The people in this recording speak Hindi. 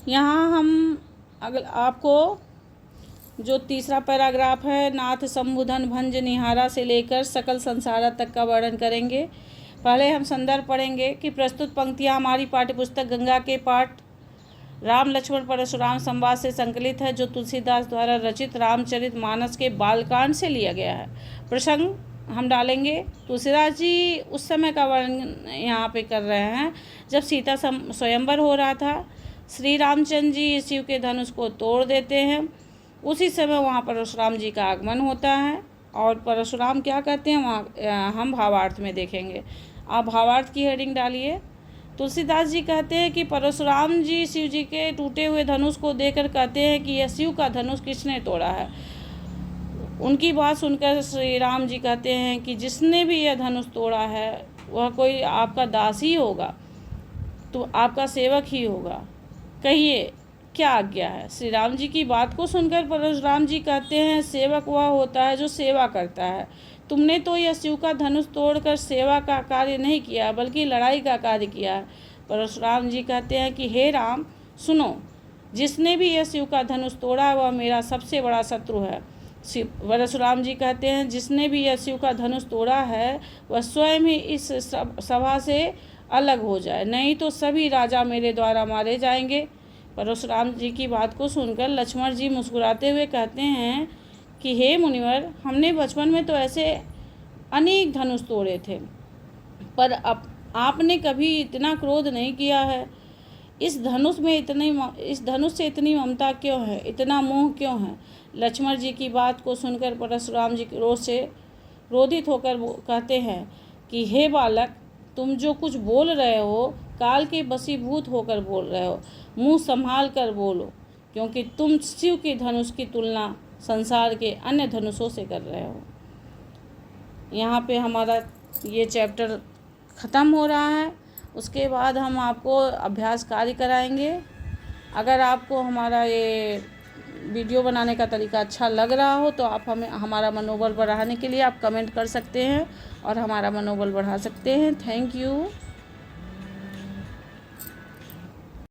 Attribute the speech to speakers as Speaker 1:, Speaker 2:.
Speaker 1: यहाँ हम आपको जो तीसरा पैराग्राफ है, नाथ संबुधन भंज निहारा से लेकर सकल संसारा तक का वर्णन करेंगे। पहले हम संदर्भ पढ़ेंगे कि प्रस्तुत पंक्तियाँ हमारी पाठ्यपुस्तक गंगा के पाठ राम लक्ष्मण परशुराम संवाद से संकलित है, जो तुलसीदास द्वारा रचित रामचरित मानस के बालकांड से लिया गया है। प्रसंग हम डालेंगे। तुलसीदास जी उस समय का वर्णन यहाँ पे कर रहे हैं जब सीता स्वयंवर हो रहा था। श्री रामचंद्र जी शिव के धनुष को तोड़ देते हैं। उसी समय वहाँ परशुराम जी का आगमन होता है और परशुराम क्या कहते हैं वहाँ हम भावार्थ में देखेंगे। आप भावार्थ की हेडिंग डालिए। तुलसीदास जी कहते हैं कि परशुराम जी शिव जी के टूटे हुए धनुष को देखकर कहते हैं कि यह शिव का धनुष किसने तोड़ा है। उनकी बात सुनकर श्री राम जी कहते हैं कि जिसने भी यह धनुष तोड़ा है वह कोई आपका दास ही होगा, तो आपका सेवक ही होगा, कहिए क्या आज्ञा है। श्री राम जी की बात को सुनकर परशुराम जी कहते हैं, सेवक वह होता है जो सेवा करता है। तुमने तो यह शिव का धनुष तोड़कर सेवा का कार्य नहीं किया बल्कि लड़ाई का कार्य किया है। परशुराम जी कहते हैं कि हे राम सुनो, जिसने भी यह शिव का धनुष तोड़ा वह मेरा सबसे बड़ा शत्रु है। परशुराम जी कहते हैं जिसने भी यह शिव का धनुष तोड़ा है वह स्वयं ही इस सभा से अलग हो जाए, नहीं तो सभी राजा मेरे द्वारा मारे जाएंगे। परशुराम जी की बात को सुनकर लक्ष्मण जी मुस्कुराते हुए कहते हैं कि हे मुनिवर, हमने बचपन में तो ऐसे अनेक धनुष तोड़े थे, पर अब आपने कभी इतना क्रोध नहीं किया है। इस धनुष से इतनी ममता क्यों है, इतना मोह क्यों है। लक्ष्मण जी की बात को सुनकर परशुराम जी क्रोध से क्रोधित होकर कहते हैं कि हे बालक, तुम जो कुछ बोल रहे हो काल के वशीभूत होकर बोल रहे हो, मुंह संभाल कर बोलो, क्योंकि तुम शिव के धनुष की तुलना संसार के अन्य धनुषों से कर रहे हो। यहाँ पे हमारा ये चैप्टर ख़त्म हो रहा है। उसके बाद हम आपको अभ्यास कार्य कराएंगे। अगर आपको हमारा ये वीडियो बनाने का तरीका अच्छा लग रहा हो तो आप हमें हमारा मनोबल बढ़ाने के लिए आप कमेंट कर सकते हैं और हमारा मनोबल बढ़ा सकते हैं। Thank you.